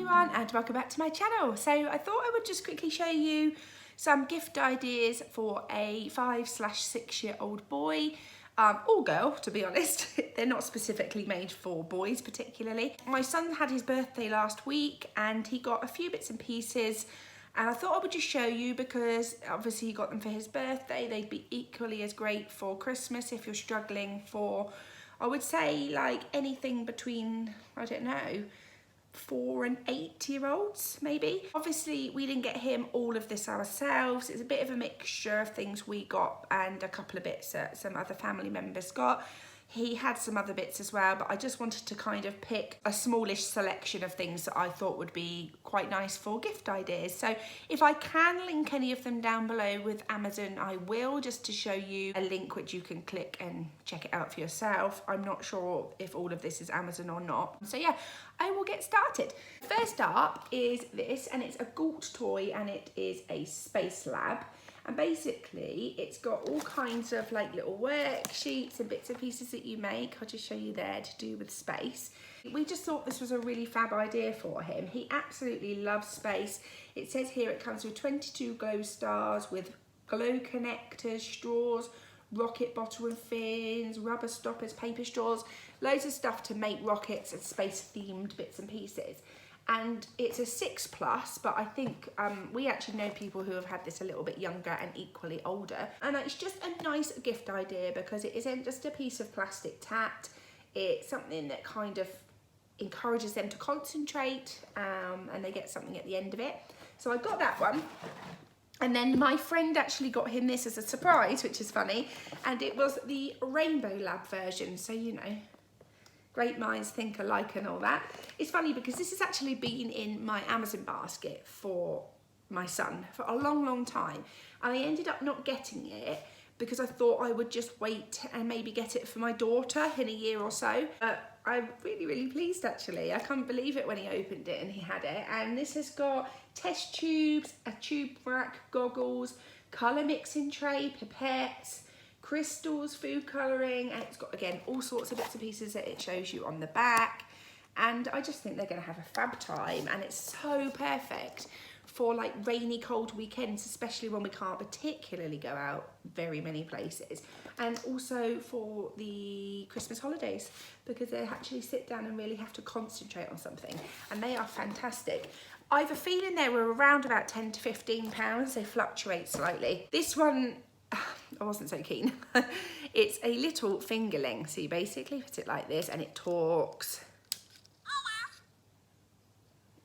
everyone and welcome back to my channel. So I thought I would just quickly show you some gift ideas for a 5/6 year old boy or girl, to be honest. They're not specifically made for boys particularly. My son had his birthday last week and he got a few bits and pieces, and I thought I would just show you because obviously he got them for his birthday. They'd be equally as great for Christmas if you're struggling for, I would say, like anything between, I don't know, 4 and 8 year olds maybe. Obviously we didn't get him all of this ourselves. It's a bit of a mixture of things we got and a couple of bits that some other family members got. He had some other bits as well, but I just wanted to kind of pick a smallish selection of things that I thought would be quite nice for gift ideas. So if I can link any of them down below with Amazon, I will, just to show you a link which you can click and check it out for yourself. I'm not sure if all of this is Amazon or not. So yeah, I will get started. First up is this, and it's a Galt toy and it is a space lab. And basically it's got all kinds of like little worksheets and bits and pieces that you make. I'll just show you there to do with space. We just thought this was a really fab idea for him. He absolutely loves space. It says here it comes with 22 glow stars with glow connectors, straws, rocket bottle and fins, rubber stoppers, paper straws, loads of stuff to make rockets and space themed bits and pieces. And it's a 6+, but I think we actually know people who have had this a little bit younger and equally older. And it's just a nice gift idea because it isn't just a piece of plastic tat. It's something that kind of encourages them to concentrate and they get something at the end of it. So I got that one. And then my friend actually got him this as a surprise, which is funny. And it was the Rainbow Lab version. So, you know, great minds think alike and all that. It's funny because this has actually been in my Amazon basket for my son for a long time. And I ended up not getting it because I thought I would just wait and maybe get it for my daughter in a year or so. But I'm really pleased actually. I can't believe it when he opened it and he had it. And this has got test tubes, a tube rack, goggles, colour mixing tray, pipettes, crystals, food colouring, and it's got, again, all sorts of bits and pieces that it shows you on the back. And I just think they're going to have a fab time, and it's so perfect for like rainy, cold weekends, especially when we can't particularly go out very many places, and also for the Christmas holidays because they actually sit down and really have to concentrate on something, and they are fantastic. I have a feeling they were around about £10 to £15. They fluctuate slightly. This one, I wasn't so keen. It's a little fingerling, so you basically put it like this and it talks,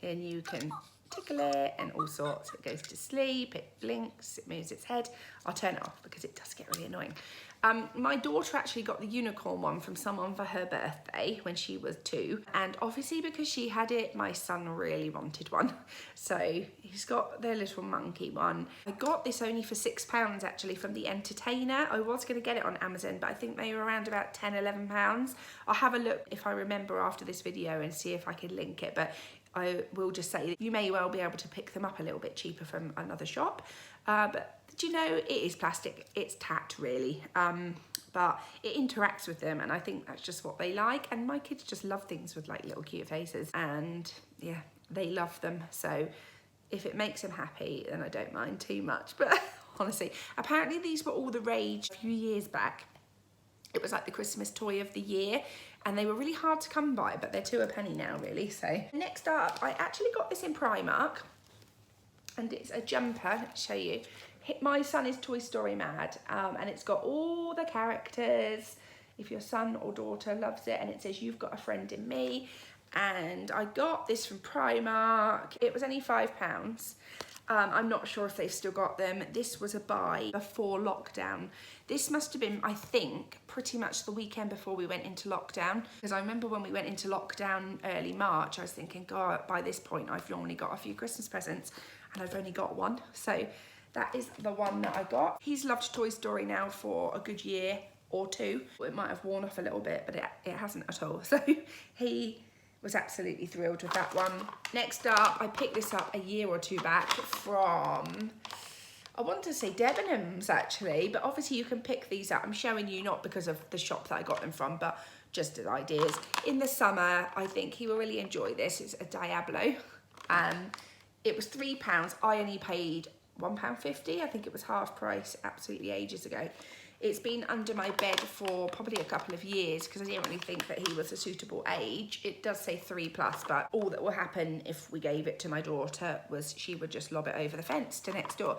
and you can tickle it and all sorts. It goes to sleep, it blinks, it moves its head. I'll turn it off because it does get really annoying. My daughter actually got the unicorn one from someone for her birthday when she was 2, and obviously because she had it, my son really wanted one, so he's got their little monkey one. I got this only for £6 actually from the Entertainer. I was going to get it on Amazon, but I think they were around about £10–11. I'll have a look if I remember after this video and see if I can link it, but I will just say that you may well be able to pick them up a little bit cheaper from another shop. But do you know, it is plastic, it's tat really, but it interacts with them, and I think that's just what they like. And my kids just love things with like little cute faces, and yeah, they love them. So if it makes them happy, then I don't mind too much. But honestly, apparently these were all the rage a few years back. It was like the Christmas toy of the year, and they were really hard to come by, but they're 2 a penny now really. So next up, I actually got this in Primark, and it's a jumper. Let me show you. My son is Toy Story mad, and it's got all the characters if your son or daughter loves it, and it says you've got a friend in me. And I got this from Primark. It was only £5. I'm not sure if they've still got them. This was a buy before lockdown. This must have been, I think, pretty much the weekend before we went into lockdown, because I remember when we went into lockdown early March, I was thinking, God, by this point I've only got a few Christmas presents and I've only got one. So that is the one that I got. He's loved Toy Story now for a good year or 2. It might have worn off a little bit, but it hasn't at all. So he was absolutely thrilled with that one. Next up, I picked this up a year or 2 back from, I want to say Debenhams actually, but obviously you can pick these up. I'm showing you not because of the shop that I got them from, but just as ideas. In the summer, I think he will really enjoy this. It's a Diablo. It was £3. I only paid £1.50. I think it was half price absolutely ages ago. It's been under my bed for probably a couple of years because I didn't really think that he was a suitable age. It does say 3+, but all that will happen if we gave it to my daughter was she would just lob it over the fence to next door.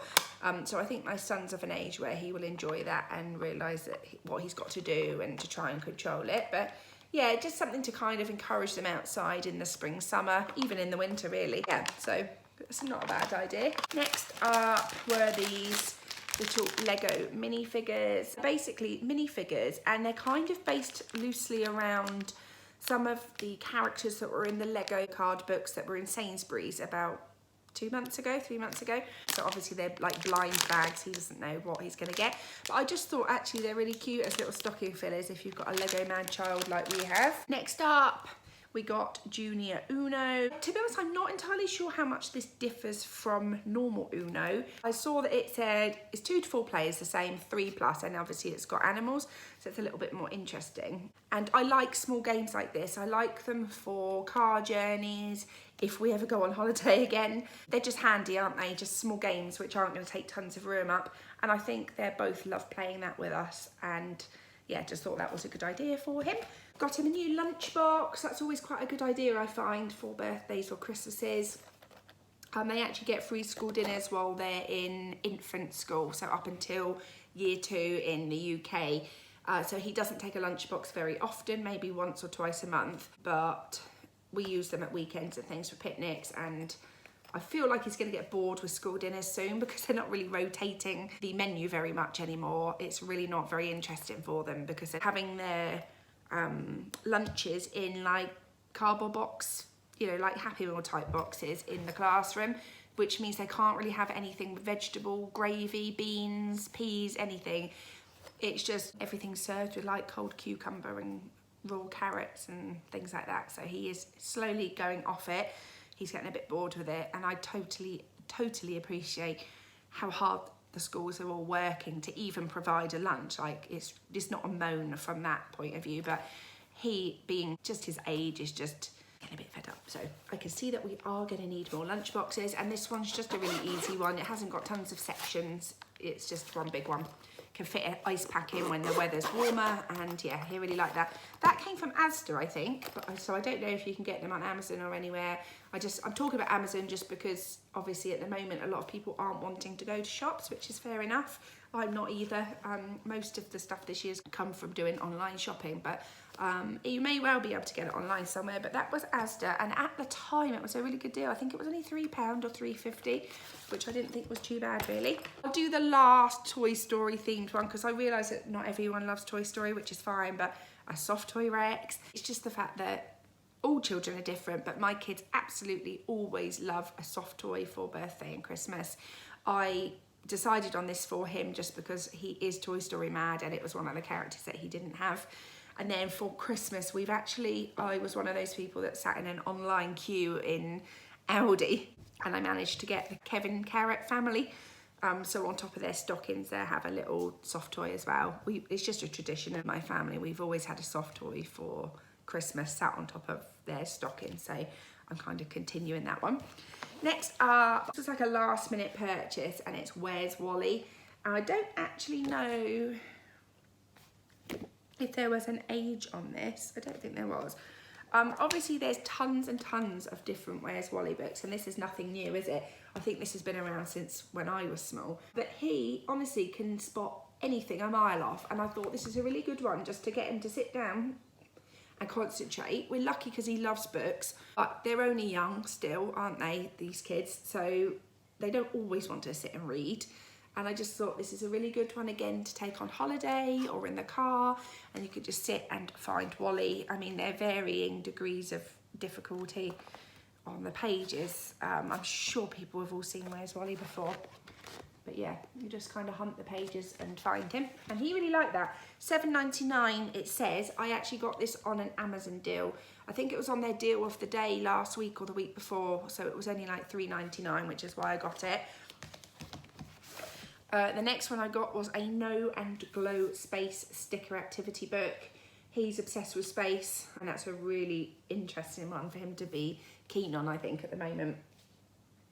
So I think my son's of an age where he will enjoy that and realise that what he's got to do and to try and control it. But yeah, just something to kind of encourage them outside in the spring, summer, even in the winter really. Yeah, so it's not a bad idea. Next up were these little Lego minifigures. Basically minifigures, and they're kind of based loosely around some of the characters that were in the Lego card books that were in Sainsbury's about 3 months ago. So obviously they're like blind bags, he doesn't know what he's gonna get. But I just thought actually they're really cute as little stocking fillers if you've got a Lego man child like we have. Next up, we got Junior Uno. To be honest, I'm not entirely sure how much this differs from normal Uno. I saw that it said it's 2 to 4 players, the same, 3+, and obviously it's got animals, so it's a little bit more interesting. And I like small games like this. I like them for car journeys, if we ever go on holiday again. They're just handy, aren't they? Just small games which aren't going to take tons of room up. And I think they both love playing that with us. And yeah, just thought that was a good idea for him. Got him a new lunchbox. That's always quite a good idea, I find, for birthdays or Christmases. They actually get free school dinners while they're in infant school, so up until year 2 in the UK. So he doesn't take a lunchbox very often, maybe once or twice a month, but we use them at weekends and things for picnics, and I feel like he's going to get bored with school dinners soon because they're not really rotating the menu very much anymore. It's really not very interesting for them because they're having their lunches in like cardboard box, you know, like Happy Meal type boxes in the classroom, which means they can't really have anything with vegetable, gravy, beans, peas, anything. It's just everything served with like cold cucumber and raw carrots and things like that. So he is slowly going off it. He's getting a bit bored with it, and I totally appreciate how hard the schools are all working to even provide a lunch. Like it's not a moan from that point of view, but he, being just his age, is just getting a bit fed up. So I can see that we are going to need more lunch boxes, and this one's just a really easy one. It hasn't got tons of sections. It's just one big one. Can fit an ice pack in when the weather's warmer, and yeah, he really liked that. That came from Asda, I think, but so I don't know if you can get them on Amazon or anywhere. I'm talking about Amazon just because obviously at the moment a lot of people aren't wanting to go to shops, which is fair enough. I'm not either. Most of the stuff this year's come from doing online shopping, but you may well be able to get it online somewhere. But that was Asda, and at the time it was a really good deal. I think it was only £3 or £3.50, which I didn't think was too bad really. I'll do the last Toy Story themed one because I realise that not everyone loves Toy Story, which is fine, but a soft toy Rex. It's just the fact that all children are different, but my kids absolutely always love a soft toy for birthday and Christmas. I decided on this for him just because he is Toy Story mad, and it was one of the characters that he didn't have. And then for Christmas, I was one of those people that sat in an online queue in Aldi, and I managed to get the Kevin Carrot family. So on top of their stockings, they have a little soft toy as well. It's just a tradition of my family. We've always had a soft toy for Christmas sat on top of their stocking, so I'm kind of continuing that one. Next up, this was like a last minute purchase, and it's Where's Wally? And I don't actually know if there was an age on this. I don't think there was. Obviously there's tons and tons of different Where's Wally books, and this is nothing new, is it? I think this has been around since when I was small, but he honestly can spot anything a mile off, and I thought this is a really good one just to get him to sit down and concentrate. We're lucky because he loves books, but they're only young still, aren't they, these kids? So they don't always want to sit and read. And I just thought this is a really good one again to take on holiday or in the car, and you could just sit and find Wally. I mean, they're varying degrees of difficulty on the pages. I'm sure people have all seen Where's Wally before. But yeah, you just kind of hunt the pages and find him. And he really liked that. $7.99 it says. I actually got this on an Amazon deal. I think it was on their deal of the day last week or the week before. So it was only like $3.99, which is why I got it. The next one I got was a Know and Glow Space sticker activity book. He's obsessed with space, and that's a really interesting one for him to be keen on, I think, at the moment.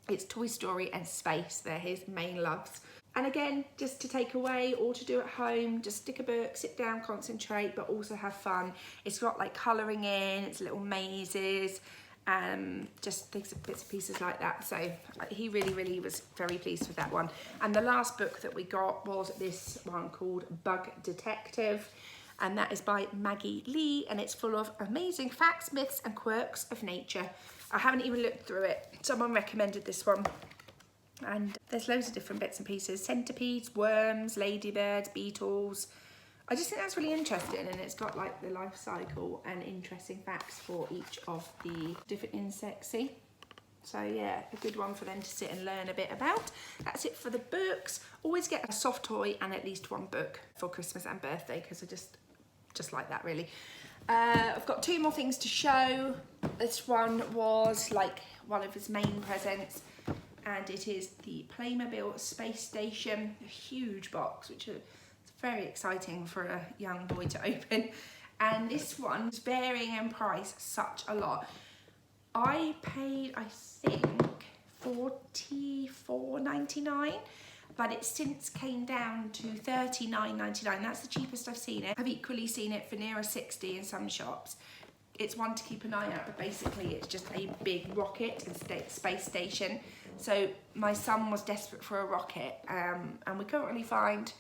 It's Toy Story and space. They're his main loves. And again, just to take away or to do at home, just stick a book, sit down, concentrate, but also have fun. It's got like colouring in, it's little mazes, just bits and pieces like that. So he really was very pleased with that one. And the last book that we got was this one called Bug Detective. And that is by Maggie Lee, and it's full of amazing facts, myths and quirks of nature. I haven't even looked through it. Someone recommended this one. And there's loads of different bits and pieces. Centipedes, worms, ladybirds, beetles. I just think that's really interesting, and it's got like the life cycle and interesting facts for each of the different insects. See? So yeah, a good one for them to sit and learn a bit about. That's it for the books. Always get a soft toy and at least one book for Christmas and birthday, because I just like that really. I've got 2 more things to show. This one was like one of his main presents, and it is the Playmobil Space Station, a huge box, which is very exciting for a young boy to open. And this one's varying in price such a lot. I paid, I think, $44.99, but it since came down to $39.99. That's the cheapest I've seen it. I've equally seen it for nearer $60 in some shops. It's one to keep an eye out, but basically it's just a big rocket and space station. So my son was desperate for a rocket, and we couldn't really find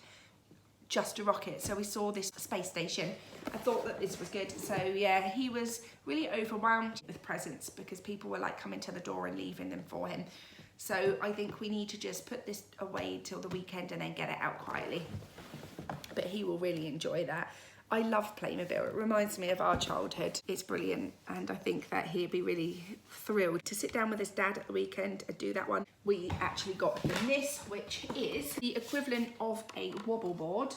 just a rocket, so we saw this space station. I thought that this was good, so yeah, he was really overwhelmed with presents because people were like coming to the door and leaving them for him. So I think we need to just put this away till the weekend and then get it out quietly. But he will really enjoy that. I love Playmobil. It reminds me of our childhood. It's brilliant, and I think that he'd be really thrilled to sit down with his dad at the weekend and do that one. We actually got him this, which is the equivalent of a wobble board.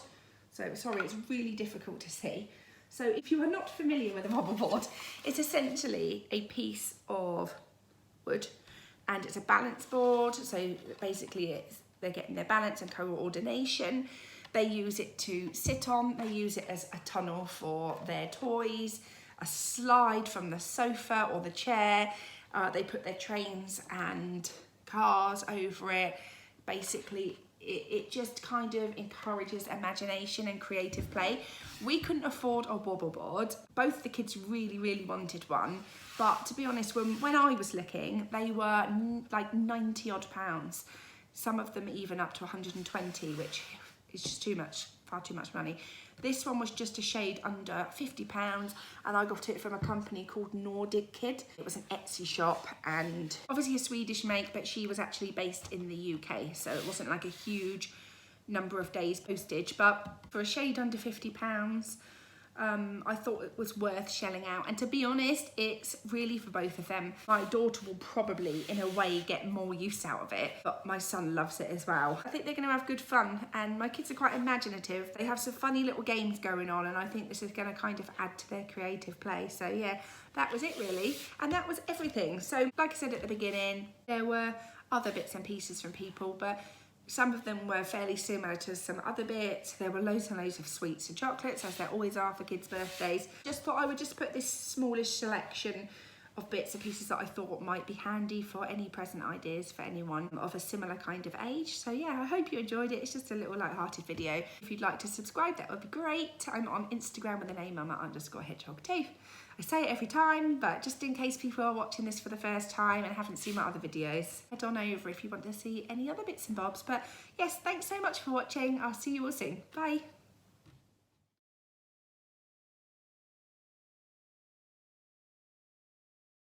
So sorry, it's really difficult to see. So if you are not familiar with a wobble board, it's essentially a piece of wood, and it's a balance board. So basically they're getting their balance and coordination. They use it to sit on, they use it as a tunnel for their toys, a slide from the sofa or the chair. They put their trains and cars over it. Basically, it just kind of encourages imagination and creative play. We couldn't afford a wobble board. Both the kids really wanted one. But to be honest, when I was looking, they were like 90 odd pounds. Some of them even up to 120, which is just too much, far too much money. This one was just a shade under £50, and I got it from a company called Nordic Kid. It was an Etsy shop, and obviously a Swedish make, but she was actually based in the UK, so it wasn't like a huge number of days postage, but for a shade under £50, I thought it was worth shelling out. And to be honest, it's really for both of them. My daughter will probably, in a way, get more use out of it, but my son loves it as well. I think they're going to have good fun, and my kids are quite imaginative. They have some funny little games going on, and I think this is going to kind of add to their creative play. So yeah, that was it really, and that was everything. So like I said at the beginning, there were other bits and pieces from people, but some of them were fairly similar to some other bits. There were loads and loads of sweets and chocolates, as there always are for kids' birthdays. Just thought I would just put this smallish selection of bits and pieces that I thought might be handy for any present ideas for anyone of a similar kind of age. So yeah, I hope you enjoyed it. It's just a little light-hearted video. If you'd like to subscribe, that would be great. I'm on Instagram with the name Mumma_Hedgehog too. I say it every time, but just in case people are watching this for the first time and haven't seen my other videos, head on over if you want to see any other bits and bobs. But yes, thanks so much for watching. I'll see you all soon. Bye.